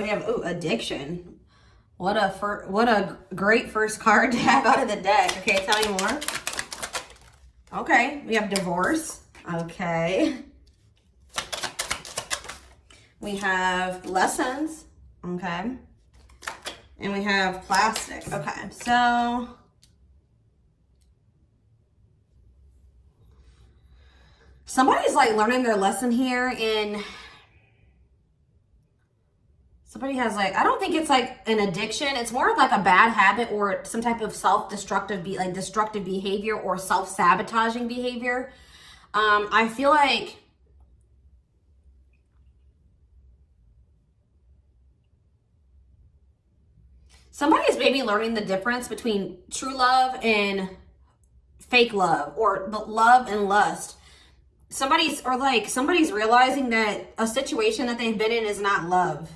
we have, ooh, addiction. What a great first card to have out of the deck. Okay, tell me more. Okay, we have divorce. Okay. We have lessons. Okay. And we have plastic. Okay, so somebody's like learning their lesson here, and somebody has like, I don't think it's like an addiction. It's more of like a bad habit or some type of self-destructive, destructive behavior or self-sabotaging behavior. I feel like somebody is maybe learning the difference between true love and fake love, or love and lust. Somebody's realizing that a situation that they've been in is not love.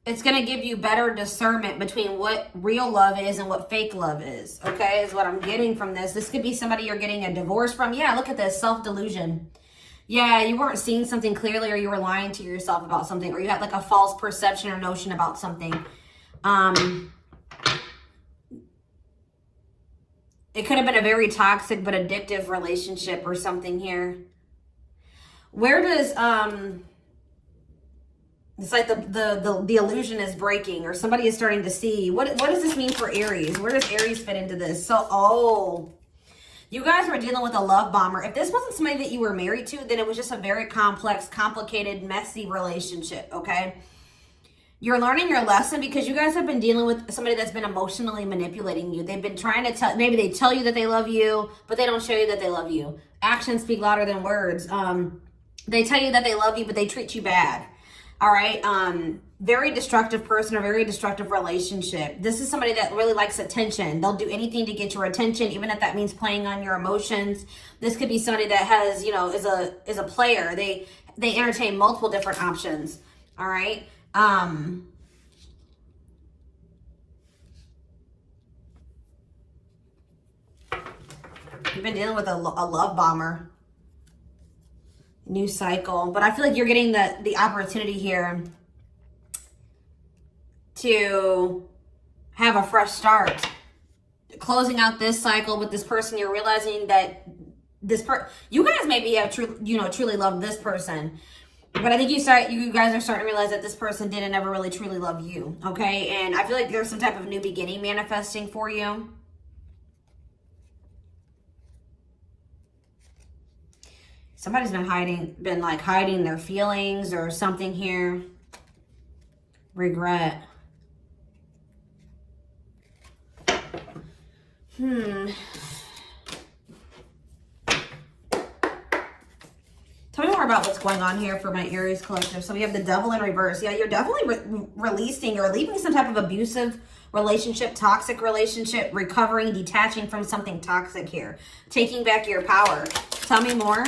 It's going to give you better discernment between what real love is and what fake love is, okay, is what I'm getting from this. This could be somebody you're getting a divorce from. Yeah, look at this, self-delusion. Yeah, you weren't seeing something clearly, or you were lying to yourself about something, or you had like a false perception or notion about something. It could have been a very toxic but addictive relationship or something here. Where does... It's like the illusion is breaking, or somebody is starting to see. What does this mean for Aries? Where does Aries fit into this? So, oh, you guys were dealing with a love bomber. If this wasn't somebody that you were married to, then it was just a very complex, complicated, messy relationship, okay? You're learning your lesson because you guys have been dealing with somebody that's been emotionally manipulating you. They've been trying to tell, maybe they tell you that they love you, but they don't show you that they love you. Actions speak louder than words. They tell you that they love you, but they treat you bad. All right, very destructive person or very destructive relationship. This is somebody that really likes attention. They'll do anything to get your attention, even if that means playing on your emotions. This could be somebody that has, you know, is a player. They entertain multiple different options. All right. You've been dealing with a love bomber. New cycle, but I feel like you're getting the opportunity here to have a fresh start, closing out this cycle with this person. You're realizing that you guys maybe have truly loved this person, but I think you guys are starting to realize that this person didn't ever really truly love you. Okay, and I feel like there's some type of new beginning manifesting for you. Somebody's been hiding their feelings or something here. Regret. Tell me more about what's going on here for my Aries collective. So we have the Devil in reverse. Yeah, you're definitely releasing or leaving some type of abusive relationship, toxic relationship, recovering, detaching from something toxic here. Taking back your power. Tell me more.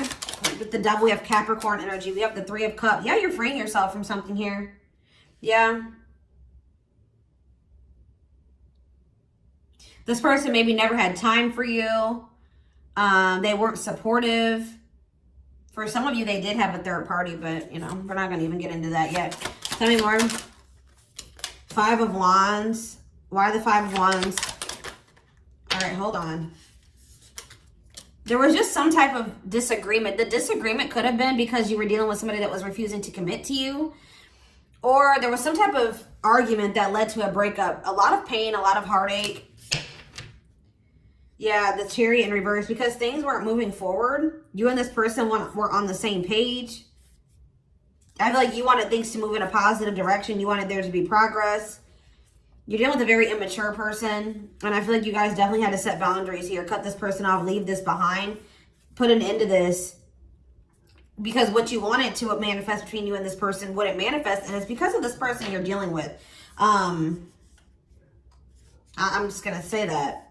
With the Devil, we have Capricorn energy. We have the Three of Cups. Yeah, you're freeing yourself from something here. Yeah. This person maybe never had time for you. They weren't supportive. For some of you, they did have a third party, but, you know, we're not going to even get into that yet. Tell me more. Five of Wands. Why the Five of Wands? All right, hold on. There was just some type of disagreement. The disagreement could have been because you were dealing with somebody that was refusing to commit to you. Or there was some type of argument that led to a breakup. A lot of pain, a lot of heartache. Yeah, the Chariot in reverse. Because things weren't moving forward. You and this person were on the same page. I feel like you wanted things to move in a positive direction. You wanted there to be progress. You're dealing with a very immature person, and I feel like you guys definitely had to set boundaries here. Cut this person off, leave this behind, put an end to this. Because what you wanted to manifest between you and this person wouldn't manifest, and it's because of this person you're dealing with. I'm just going to say that.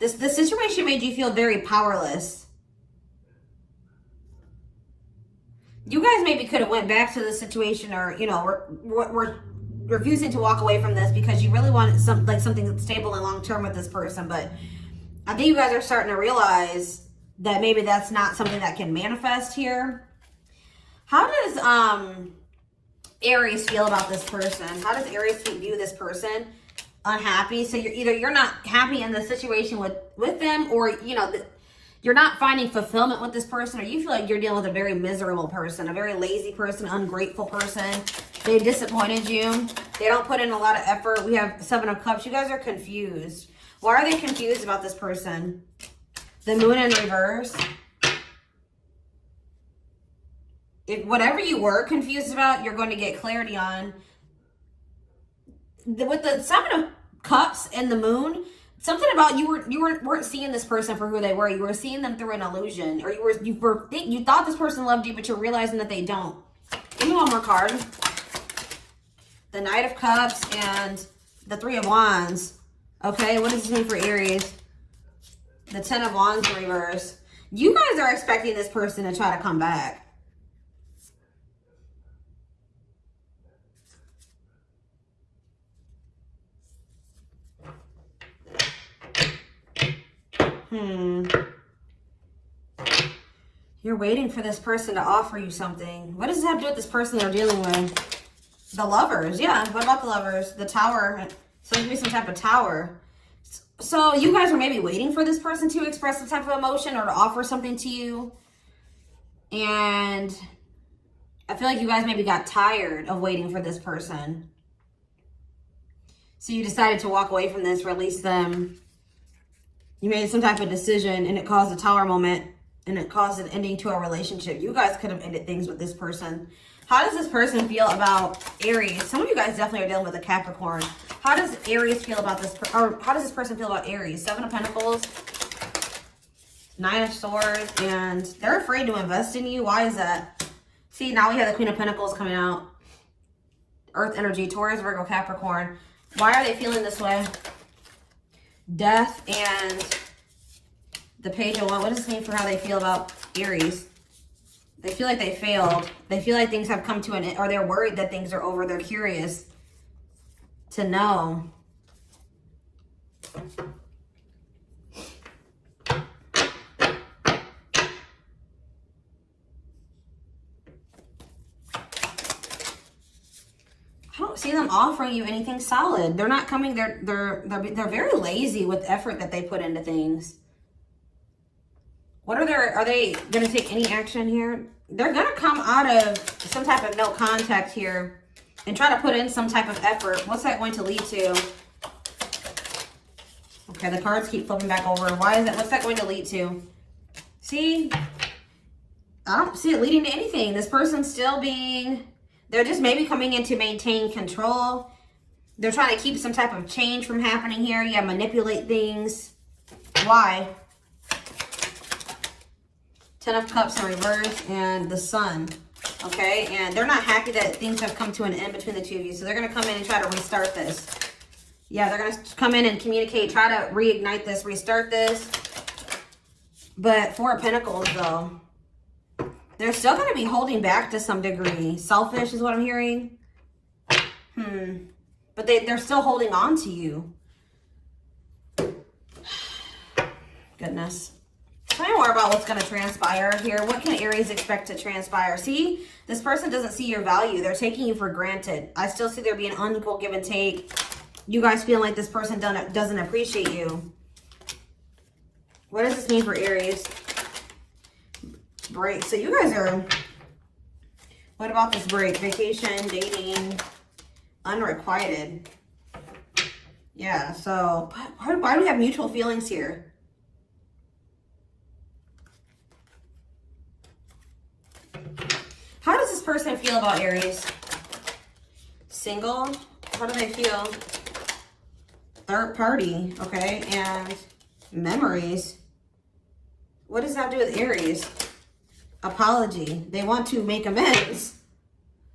This situation made you feel very powerless. You guys maybe could have went back to the situation, or, you know, we're refusing to walk away from this because you really want something stable and long-term with this person. But I think you guys are starting to realize that maybe that's not something that can manifest here. How does Aries feel about this person? How does Aries view this person? Unhappy. So you're not happy in the situation with them, or, you know, you're not finding fulfillment with this person, or you feel like you're dealing with a very miserable person, a very lazy person, ungrateful person. They disappointed you. They don't put in a lot of effort. We have 7 of Cups. You guys are confused. Why are they confused about this person? The Moon in reverse. If whatever you were confused about, you're going to get clarity on. With the 7 of Cups and the Moon, something about you weren't seeing this person for who they were. You were seeing them through an illusion, or you thought this person loved you, but you're realizing that they don't. Give me one more card. The Knight of Cups and the 3 of Wands. Okay, what does this mean for Aries? The 10 of Wands in reverse. You guys are expecting this person to try to come back. You're waiting for this person to offer you something. What does this have to do with this person they're dealing with? The Lovers. Yeah, what about the Lovers? The Tower. So it could be some type of Tower. So you guys are maybe waiting for this person to express some type of emotion or to offer something to you. And I feel like you guys maybe got tired of waiting for this person. So you decided to walk away from this, release them. You made some type of decision, and it caused a Tower moment, and it caused an ending to a relationship. You guys could have ended things with this person. How does this person feel about Aries? Some of you guys definitely are dealing with a Capricorn. How does Aries feel about this, or how does this person feel about Aries? 7 of Pentacles, 9 of Swords, and they're afraid to invest in you. Why is that? See, now we have the Queen of Pentacles coming out. Earth energy, Taurus, Virgo, Capricorn. Why are they feeling this way? Death and the Page of Wands. What does this mean for how they feel about Aries? They feel like they failed. They feel like things have come to an end, or they're worried that things are over. They're curious to know. I don't see them offering you anything solid. They're not coming. They're very lazy with effort that they put into things. What are they going to take any action here? They're going to come out of some type of no contact here and try to put in some type of effort. What's that going to lead to? Okay, the cards keep flipping back over. Why is that? What's that going to lead to? See? I don't see it leading to anything. This person's still being... They're just maybe coming in to maintain control. They're trying to keep some type of change from happening here. Yeah, manipulate things. Why? 10 of Cups in reverse and the Sun. Okay, and they're not happy that things have come to an end between the two of you. So they're going to come in and try to restart this. Yeah, they're going to come in and communicate, try to reignite this, restart this. But 4 of Pentacles, though. They're still going to be holding back to some degree. Selfish is what I'm hearing. But they're still holding on to you. Goodness. Tell me more about what's going to transpire here. What can Aries expect to transpire? See, this person doesn't see your value. They're taking you for granted. I still see there being unequal give and take. You guys feel like this person doesn't appreciate you. What does this mean for Aries? Break. So you guys are... What about this break? Vacation, dating, unrequited. Yeah, so why do we have mutual feelings here? How does this person feel about Aries? Single? How do they feel? Third party, okay, and memories. What does that do with Aries? Apology. They want to make amends,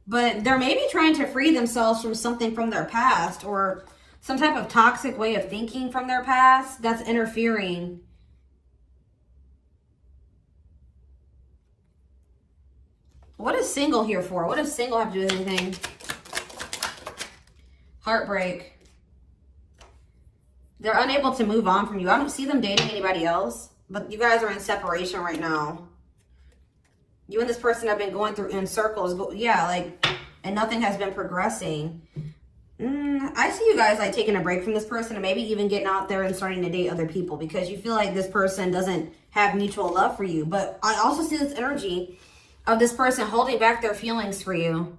but they're maybe trying to free themselves from something from their past, or some type of toxic way of thinking from their past that's interfering. What is single here for? What does single have to do with anything? Heartbreak. They're unable to move on from you. I don't see them dating anybody else, but you guys are in separation right now. You and this person have been going through in circles. Yeah, like, and nothing has been progressing. I see you guys like taking a break from this person and maybe even getting out there and starting to date other people because you feel like this person doesn't have mutual love for you. But I also see this energy of this person holding back their feelings for you.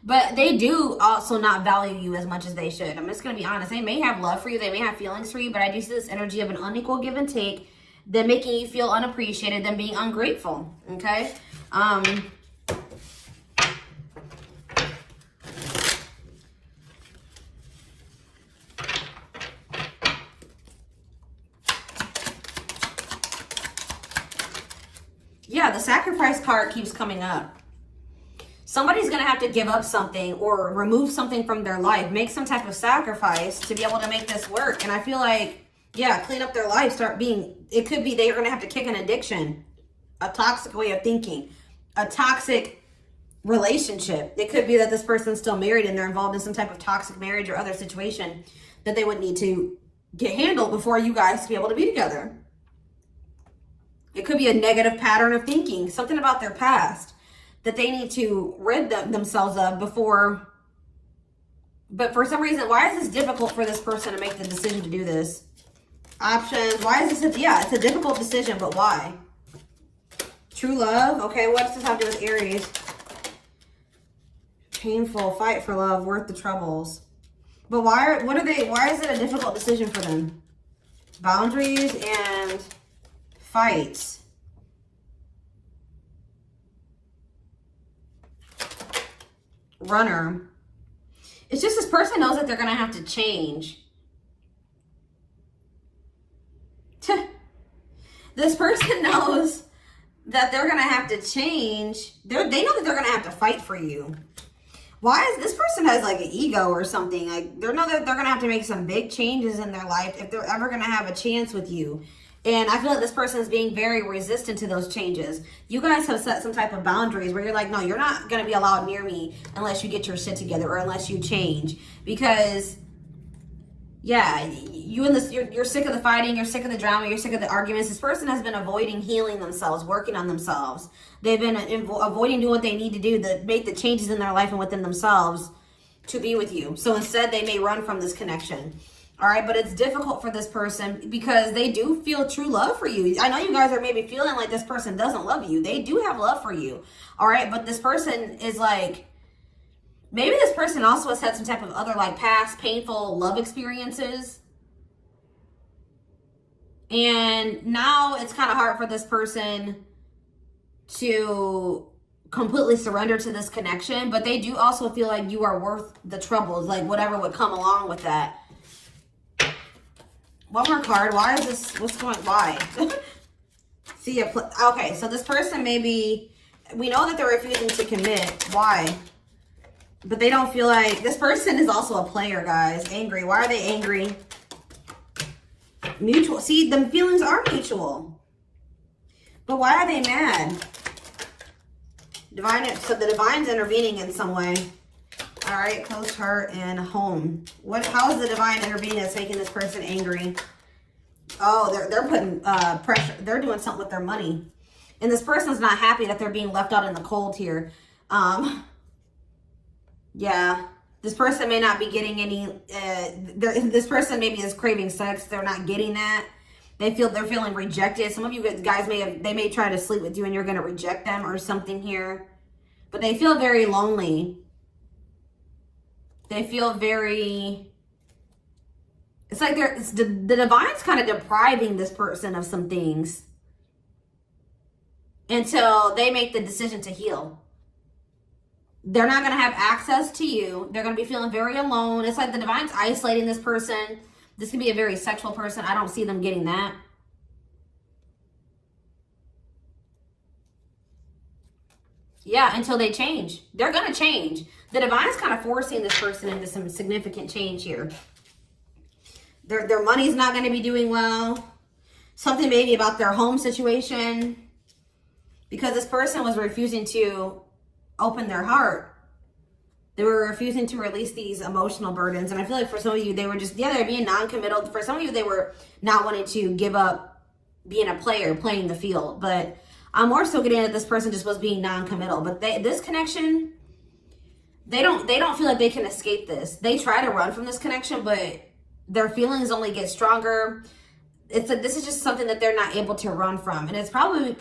But they do also not value you as much as they should. I'm just going to be honest. They may have love for you. They may have feelings for you. But I do see this energy of an unequal give and take. Them making you feel unappreciated. Them being ungrateful. Okay? Yeah, the sacrifice card keeps coming up. Somebody's going to have to give up something or remove something from their life, make some type of sacrifice to be able to make this work. And I feel like, yeah, clean up their life, start being, it could be they're going to have to kick an addiction, a toxic way of thinking, a toxic relationship. It could be that this person's still married and they're involved in some type of toxic marriage or other situation that they would need to get handled before you guys to be able to be together. It could be a negative pattern of thinking, something about their past that they need to rid themselves of before. But for some reason, why is this difficult for this person to make the decision to do this? Options. Why is this? Yeah, it's a difficult decision, but why? True love. Okay, what does this have to do with Aries? Painful. Fight for love. Worth the troubles. But why is it a difficult decision for them? Boundaries and fights. Runner. It's just this person knows that they're going to have to change. This person knows that they're going to have to change. They know that they're going to have to fight for you. Why is this person has like an ego or something? Like they know that they're going to have to make some big changes in their life if they're ever going to have a chance with you. And I feel like this person is being very resistant to those changes. You guys have set some type of boundaries where you're like, no, you're not going to be allowed near me unless you get your shit together or unless you change. Because, yeah, you're sick of the fighting, you're sick of the drama, you're sick of the arguments. This person has been avoiding healing themselves, working on themselves. They've been avoiding doing what they need to do to make the changes in their life and within themselves to be with you. So instead, they may run from this connection. All right, but it's difficult for this person because they do feel true love for you. I know you guys are maybe feeling like this person doesn't love you. They do have love for you. All right, but this person is like, maybe this person also has had some type of other like past painful love experiences. And now it's kind of hard for this person to completely surrender to this connection. But they do also feel like you are worth the troubles, like whatever would come along with that. One more card. Why is this? What's going? Why? See, okay. So this person maybe, we know that they're refusing to commit. Why? But they don't feel like, this person is also a player, guys. Angry. Why are they angry? Mutual. See, the feelings are mutual. But why are they mad? Divine. So the divine's intervening in some way. All right, closed heart and home. How is the divine intervening that's making this person angry? Oh, they're putting pressure. They're doing something with their money. And this person's not happy that they're being left out in the cold here. Yeah, this person may not be getting any, this person maybe is craving sex. They're not getting that. They're feeling rejected. Some of you guys may try to sleep with you and you're going to reject them or something here. But they feel very lonely. They feel very, it's like the divine's kind of depriving this person of some things until they make the decision to heal. They're not going to have access to you. They're going to be feeling very alone. It's like the divine's isolating this person. This could be a very sexual person. I don't see them getting that. Yeah, until they change. They're going to change. The divine's kind of forcing this person into some significant change here. Their money's not going to be doing well. Something maybe about their home situation. Because this person was refusing to open their heart. They were refusing to release these emotional burdens. And I feel like for some of you, they were just, yeah, they're being non-committal. For some of you, they were not wanting to give up being a player, playing the field. But I'm more so getting that this person just was being non-committal. But this connection, they don't feel like they can escape this. They try to run from this connection, but their feelings only get stronger. This is just something that they're not able to run from. And it's probably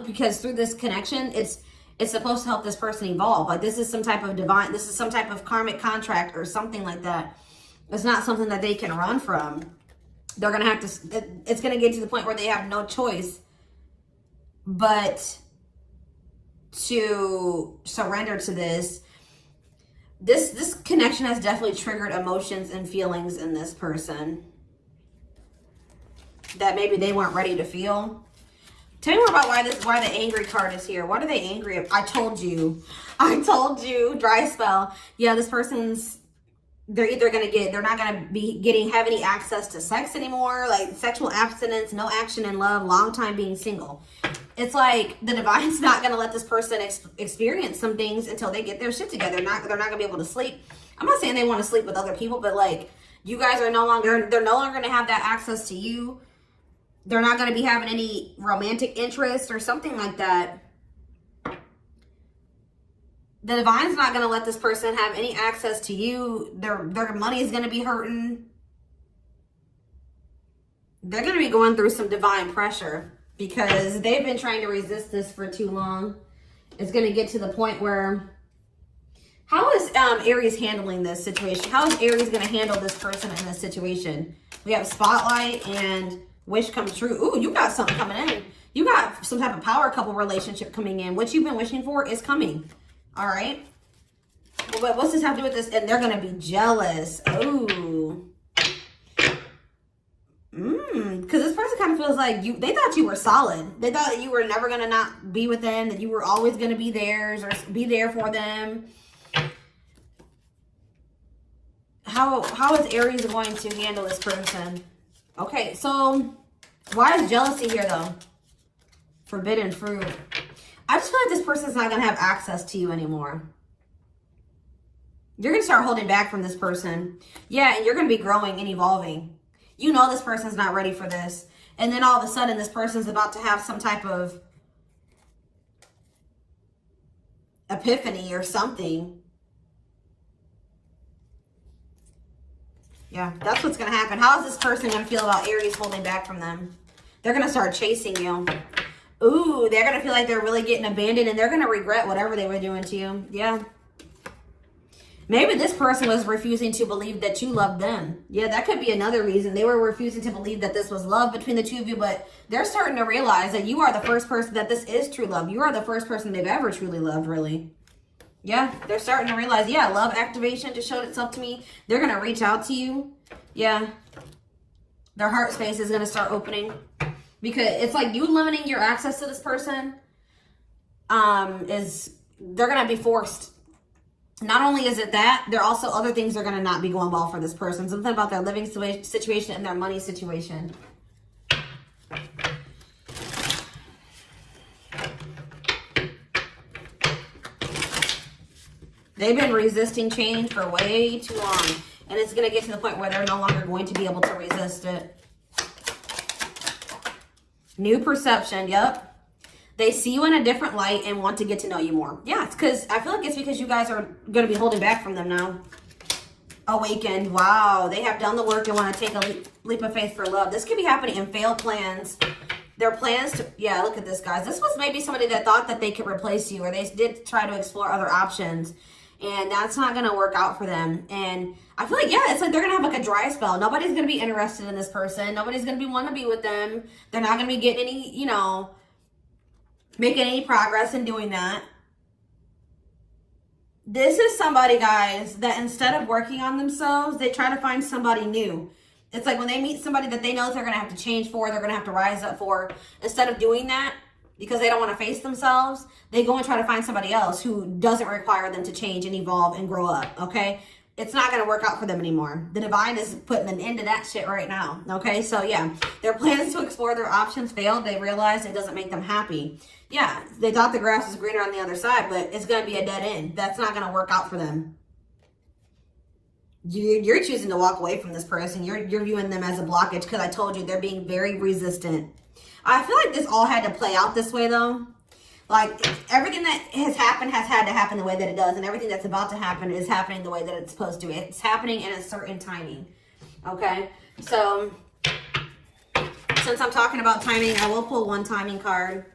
because through this connection, it's supposed to help this person evolve. Like this is some type of karmic contract or something like that. It's not something that they can run from. They're going to have to, it's going to get to the point where they have no choice but to surrender to this. This connection has definitely triggered emotions and feelings in this person that maybe they weren't ready to feel. Tell me more about why the angry card is here. What are they angry about? I told you, dry spell. Yeah, this person's, they're not going to be have any access to sex anymore, like sexual abstinence, no action in love, long time being single. It's like the divine's not going to let this person experience some things until they get their shit together. They're not going to be able to sleep. I'm not saying they want to sleep with other people, but like you guys are they're no longer going to have that access to you. They're not going to be having any romantic interest or something like that. The divine's not going to let this person have any access to you. Their money is going to be hurting. They're going to be going through some divine pressure because they've been trying to resist this for too long. It's going to get to the point where, how is Aries handling this situation? How is Aries going to handle this person in this situation? We have Spotlight and Wish Comes True. Ooh, you got something coming in. You got some type of power couple relationship coming in. What you've been wishing for is coming. All right. But what's this have to do with this? And they're going to be jealous. Ooh. Because this person kind of feels like they thought you were solid. They thought that you were never going to not be with them, that you were always going to be theirs or be there for them. How is Aries going to handle this person? Okay, so why is jealousy here though? Forbidden fruit. I just feel like this person's not going to have access to you anymore. You're going to start holding back from this person. Yeah, and you're going to be growing and evolving. You know this person's not ready for this. And then all of a sudden this person's about to have some type of epiphany or something. Yeah, that's what's going to happen. How is this person going to feel about Aries holding back from them? They're going to start chasing you. Ooh, they're going to feel like they're really getting abandoned and they're going to regret whatever they were doing to you. Yeah. Maybe this person was refusing to believe that you loved them. Yeah, that could be another reason. They were refusing to believe that this was love between the two of you, but they're starting to realize that you are the first person, that this is true love. You are the first person they've ever truly loved, really. Yeah, they're starting to realize, yeah, love activation just showed itself to me. They're going to reach out to you. Yeah. Their heart space is going to start opening. Because it's like you limiting your access to this person they're going to be forced. Not only is it that, there are also other things that are going to not be going well for this person. Something about their living situation and their money situation. They've been resisting change for way too long. And it's going to get to the point where they're no longer going to be able to resist it. New perception, yep. They see you in a different light and want to get to know you more. Yeah, it's because, I feel like it's because you guys are going to be holding back from them now. Awakened, wow. They have done the work and want to take a leap of faith for love. This could be happening in failed plans. Their plans to, yeah, look at this, guys. This was maybe somebody that thought that they could replace you, or they did try to explore other options. And that's not going to work out for them. And I feel like, yeah, it's like they're going to have like a dry spell. Nobody's going to be interested in this person. Nobody's going to be wanting to be with them. They're not going to be getting any, making any progress in doing that. This is somebody, guys, that instead of working on themselves, they try to find somebody new. It's like when they meet somebody that they know that they're going to have to change for, they're going to have to rise up for, instead of doing that, because they don't want to face themselves, they go and try to find somebody else who doesn't require them to change and evolve and grow up, okay? it's not going to work out for them anymore. The divine is putting an end to that shit right now. Okay, so yeah, their plans to explore their options failed. They realized it doesn't make them happy. Yeah, they thought the grass was greener on the other side, but it's going to be a dead end. That's not going to work out for them. You're choosing to walk away from this person. You're viewing them as a blockage because I told you they're being very resistant. I feel like this all had to play out this way though. Like everything that has happened has had to happen the way that it does, and everything that's about to happen is happening the way that it's supposed to. It's happening in a certain timing. Okay, so since I'm talking about timing, I will pull one timing card.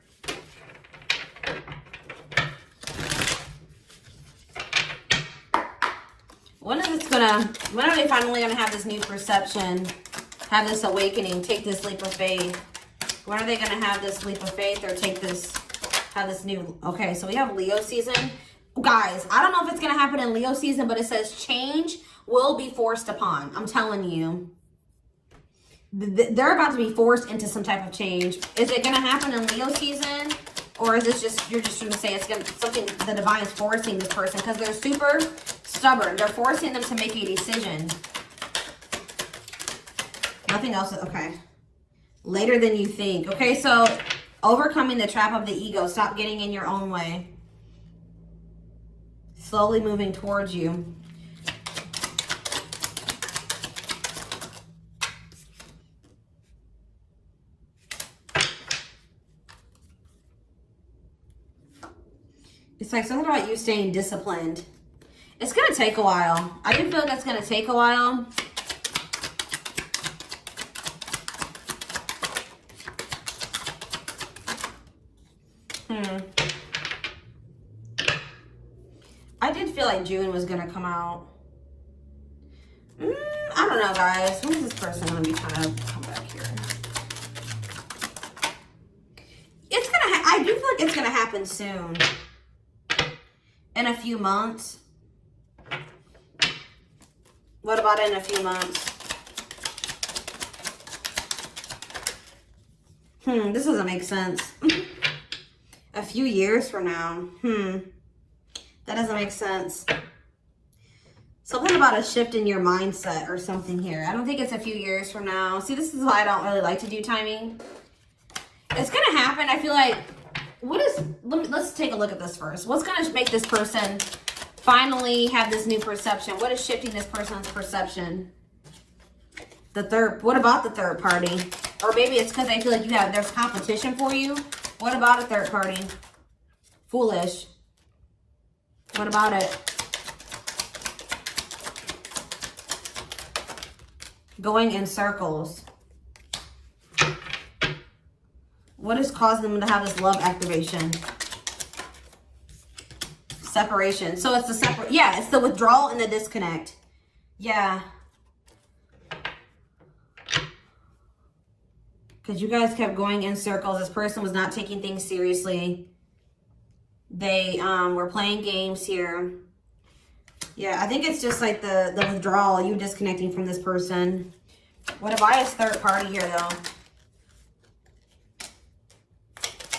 When are they finally gonna have this new perception, have this awakening, take this leap of faith? When are they gonna have this leap of faith or have this new, okay, so we have Leo season. Guys, I don't know if it's gonna happen in Leo season, but it says change will be forced upon. I'm telling you. They're about to be forced into some type of change. Is it gonna happen in Leo season? Or is this just, you're just trying to say it's gonna something the divine is forcing this person because they're super stubborn. They're forcing them to make a decision. Nothing else. Okay. Later than you think. Okay, so overcoming the trap of the ego. Stop getting in your own way. Slowly moving towards you. It's like something about you staying disciplined. It's going to take a while. I do feel like it's going to take a while. I did feel like June was going to come out. I don't know, guys. When is this person going to be trying to come back here? It's going to, I do feel like it's going to happen soon. In a few months. What about in a few months? This doesn't make sense. A few years from now. That doesn't make sense. Something about a shift in your mindset or something here. I don't think it's a few years from now. See, this is why I don't really like to do timing. It's going to happen. I feel like, let's take a look at this first. What's going to make this person finally have this new perception? What is shifting this person's perception? What about the third party? Or maybe it's because they feel like there's competition for you. What about a third party? Foolish. What about it? Going in circles. What is causing them to have this love activation? Separation. So it's it's the withdrawal and the disconnect. Yeah. Because you guys kept going in circles. This person was not taking things seriously. They were playing games here. Yeah, I think it's just like the withdrawal, you disconnecting from this person. What if I have third party here, though?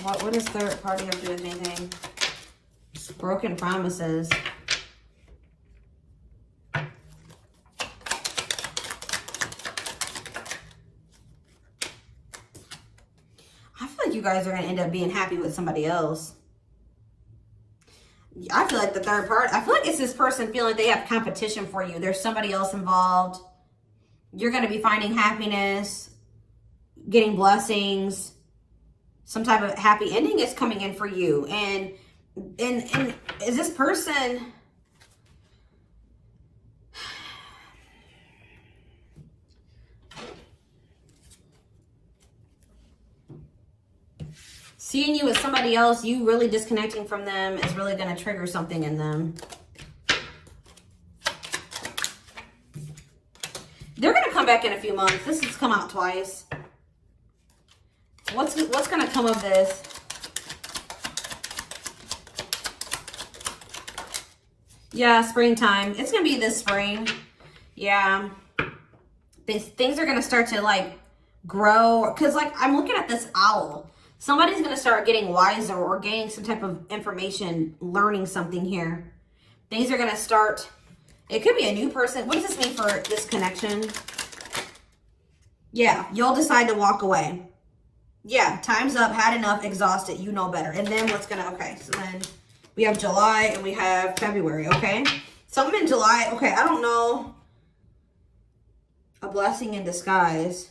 What does third party have to do with anything? Broken promises. I feel like you guys are going to end up being happy with somebody else. I feel like the third party, I feel like it's this person feeling like they have competition for you. There's somebody else involved. You're going to be finding happiness, getting blessings. Some type of happy ending is coming in for you. And is this person... Seeing you with somebody else, you really disconnecting from them is really going to trigger something in them. They're going to come back in a few months. This has come out twice. What's going to come of this? Yeah, springtime. It's going to be this spring. Yeah. Things are going to start to like grow. Because like I'm looking at this owl. Somebody's going to start getting wiser or gaining some type of information, learning something here. Things are going to start It could be a new person. What does this mean for this connection? Yeah, you'll decide to walk away. Yeah, time's up, had enough, exhausted, you know better. And then what's gonna, okay, so then we have July and we have February, okay? Something in July, okay, I don't know. A blessing in disguise.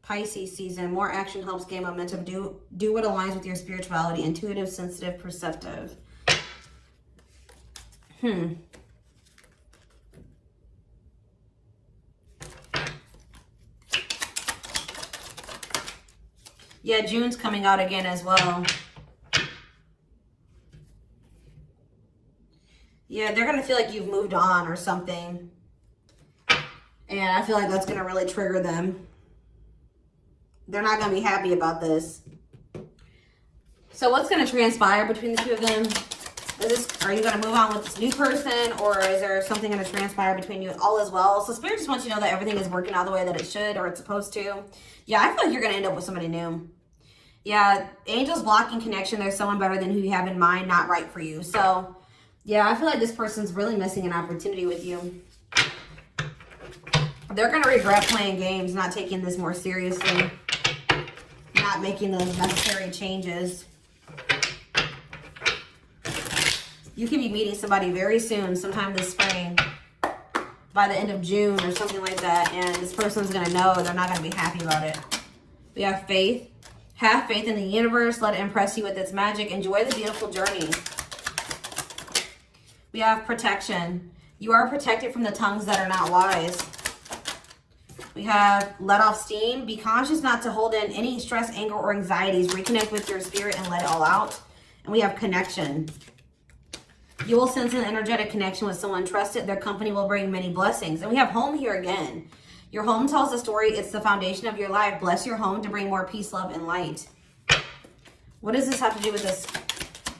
Pisces season, more action helps gain momentum. Do what aligns with your spirituality, intuitive, sensitive, perceptive. Yeah, June's coming out again as well. Yeah, they're going to feel like you've moved on or something. And I feel like that's going to really trigger them. They're not going to be happy about this. So what's going to transpire between the two of them? Are you going to move on with this new person, or is there something going to transpire between you all as well? So Spirit just wants you to know that everything is working out the way that it should, or it's supposed to. Yeah, I feel like you're going to end up with somebody new. Yeah, angels blocking connection. There's someone better than who you have in mind, not right for you. So yeah, I feel like this person's really missing an opportunity with you. They're going to regret playing games, not taking this more seriously, not making those necessary changes. You could be meeting somebody very soon, sometime this spring, by the end of June or something like that, and this person's going to know they're not going to be happy about it. We have faith. Have faith in the universe. Let it impress you with its magic. Enjoy the beautiful journey. We have protection. You are protected from the tongues that are not wise. We have let off steam. Be conscious not to hold in any stress, anger, or anxieties. Reconnect with your spirit and let it all out. And we have connection. You will sense an energetic connection with someone trusted. Their company will bring many blessings. And we have home here again. Your home tells the story. It's the foundation of your life. Bless your home to bring more peace, love, and light. What does this have to do with this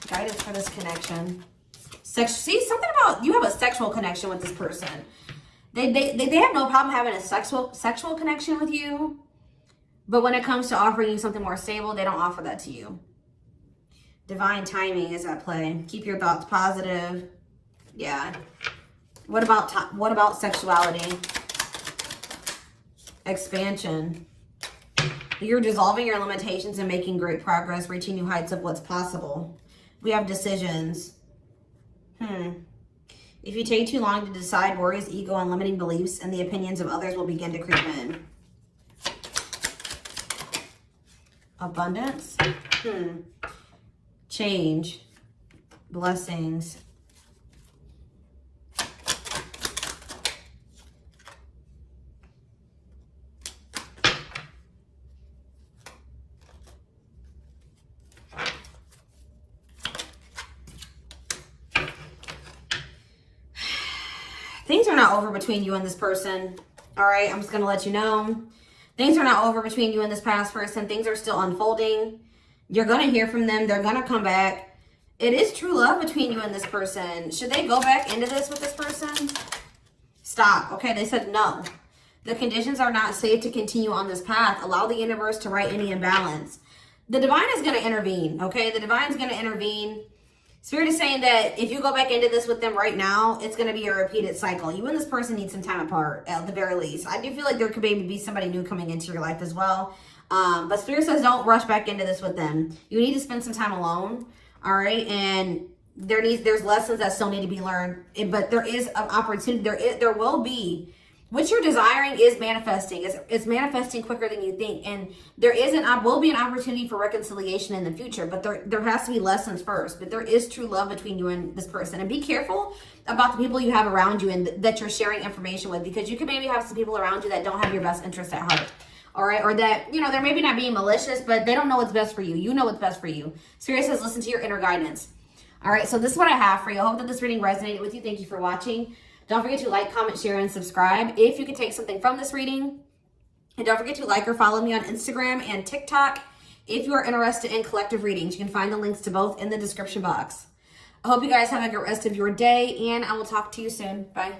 guidance for this connection? See, something about you have a sexual connection with this person. They have no problem having a sexual connection with you. But when it comes to offering you something more stable, they don't offer that to you. Divine timing is at play. Keep your thoughts positive. Yeah. What about sexuality? Expansion. You're dissolving your limitations and making great progress, reaching new heights of what's possible. We have decisions. If you take too long to decide, worries, ego, and limiting beliefs and the opinions of others will begin to creep in. Abundance. Change. Blessings. Things are not over between you and this person. All right, I'm just going to let you know. Things are not over between you and this past person. Things are still unfolding. You're going to hear from them. They're going to come back. It is true love between you and this person. Should they go back into this with this person? Stop. Okay, they said no. The conditions are not safe to continue on this path. Allow the universe to right any imbalance. The divine is going to intervene, okay? The divine is going to intervene. Spirit is saying that if you go back into this with them right now, it's going to be a repeated cycle. You and this person need some time apart, at the very least. I do feel like there could maybe be somebody new coming into your life as well. But Spirit says don't rush back into this with them. You need to spend some time alone, all right? And there's lessons that still need to be learned. But there is an opportunity. There will be. What you're desiring is manifesting. It's manifesting quicker than you think. And will be an opportunity for reconciliation in the future. But there has to be lessons first. But there is true love between you and this person. And be careful about the people you have around you and that you're sharing information with. Because you could maybe have some people around you that don't have your best interest at heart. All right? Or that, they're maybe not being malicious, but they don't know what's best for you. You know what's best for you. Spirit says listen to your inner guidance. All right? So this is what I have for you. I hope that this reading resonated with you. Thank you for watching. Don't forget to like, comment, share, and subscribe if you could take something from this reading. And don't forget to like or follow me on Instagram and TikTok if you are interested in collective readings. You can find the links to both in the description box. I hope you guys have a good rest of your day, and I will talk to you soon. Bye.